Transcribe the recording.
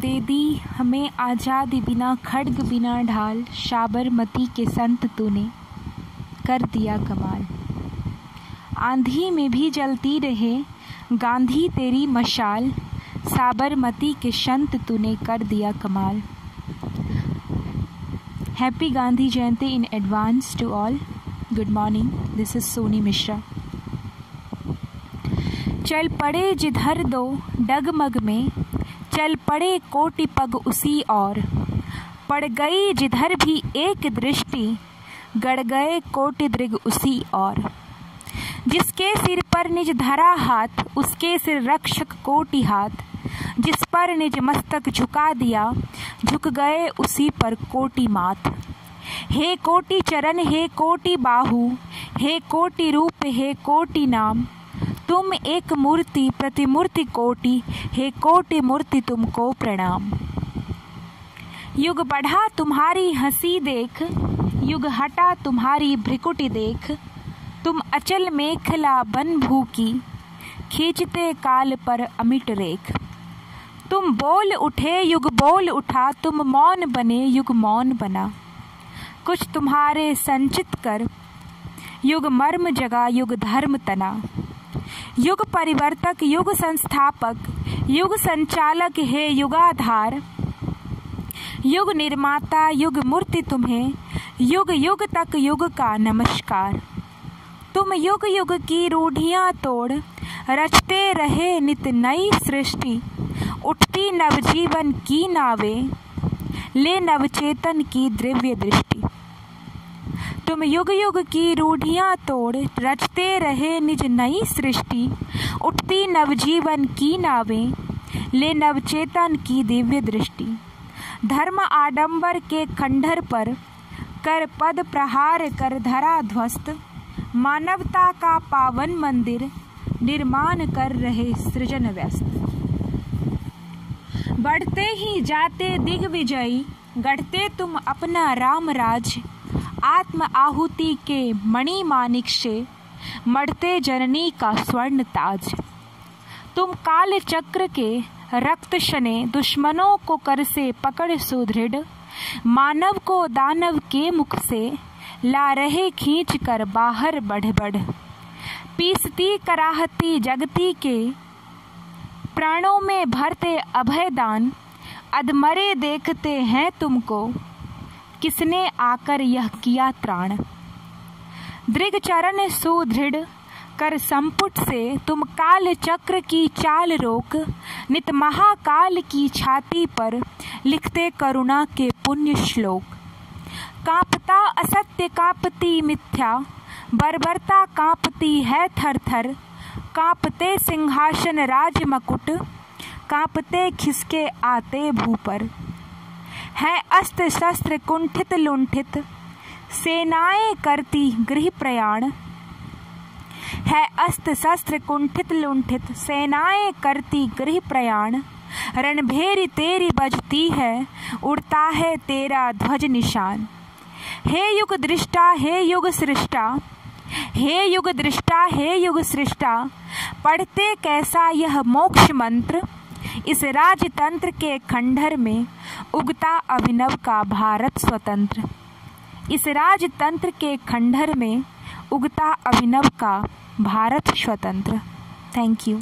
दे दी हमें आज़ादी बिना खड्ग बिना ढाल, साबरमती के संत तूने कर दिया कमाल। आंधी में भी जलती रहे गांधी तेरी मशाल, साबरमती के संत तूने कर दिया कमाल। Happy Gandhi Jayanti in advance to all. Good morning, this is Soni Mishra. चल पड़े जिधर दो डगमग में, चल पड़े कोटि पग उसी और, पड़ गई जिधर भी एक दृष्टि, गड़ गए कोटि दृग उसी और। जिसके सिर पर निज धरा हाथ, उसके सिर रक्षक कोटि हाथ, जिस पर निज मस्तक झुका दिया, झुक गए उसी पर कोटि माथ। हे कोटि चरण हे कोटि बाहु, हे कोटि रूप हे कोटि नाम, तुम एक मूर्ति प्रतिमूर्ति कोटि, हे कोटि मूर्ति तुमको प्रणाम। युग बढ़ा तुम्हारी हंसी देख, युग हटा तुम्हारी भ्रिकुटि देख, तुम अचल मेखला बन भूकी, खींचते काल पर अमिट रेख। तुम बोल उठे युग बोल उठा, तुम मौन बने युग मौन बना। कुछ तुम्हारे संचित कर, युग मर्म जगा युग धर्म तना। युग परिवर्तक युग संस्थापक, युग संचालक हे युगाधार, युग निर्माता युग मूर्ति तुम्हें, युग युग तक युग का नमस्कार। तुम युग युग की रूढ़ियां तोड़, रचते रहे नित नई सृष्टि, उठती नवजीवन की नावे, ले नवचेतन की दिव्य दृष्टि। तुम युग युग की रूढ़ियां तोड़, रचते रहे निज नई सृष्टि, उठती नवजीवन की नावे, ले नवचेतन की दिव्य दृष्टि। धर्म आडंबर के खंडहर पर कर पद प्रहार कर धरा ध्वस्त, मानवता का पावन मंदिर निर्माण कर रहे सृजन व्यस्त। बढ़ते ही जाते दिग्विजयी, गढ़ते तुम अपना राम राज, आत्म आहुति के मणि मानिक से मढ़ते जननी का स्वर्ण ताज। तुम काल चक्र के रक्त शने, दुश्मनों को कर से पकड़ सुदृढ़, मानव को दानव के मुख से ला रहे खींच कर बाहर बढ़ बढ़। पीसती कराहती जगती के प्राणों में भरते अभय दान, अधमरे देखते हैं तुमको, किसने आकर यह किया त्राण। दृग चरण सुदृढ़ कर संपुट से तुम काल चक्र की चाल रोक, नित महाकाल की छाती पर लिखते करुणा के पुण्य श्लोक। कांपता असत्य कांपती मिथ्या, बर्बरता कांपती है थर थर, कांपते सिंहासन राज मकुट, कांपते खिसके आते भू पर। है अस्त्र शस्त्र कुंठित लुंठित, सेनाएं करती गृह प्रयाण। है अस्त्र शस्त्र कुंठित लुंठित, सेनाएं करती गृह प्रयाण। रणभेरी तेरी बजती है, उड़ता है तेरा ध्वज निशान। हे युग दृष्टा हे युग सृष्टा, हे युग दृष्टा हे युग सृष्टा, पढ़ते कैसा यह मोक्ष मंत्र, इस राजतंत्र के खंडहर में उगता अभिनव का भारत स्वतंत्र। इस राजतंत्र के खंडहर में उगता अभिनव का भारत स्वतंत्र। Thank you.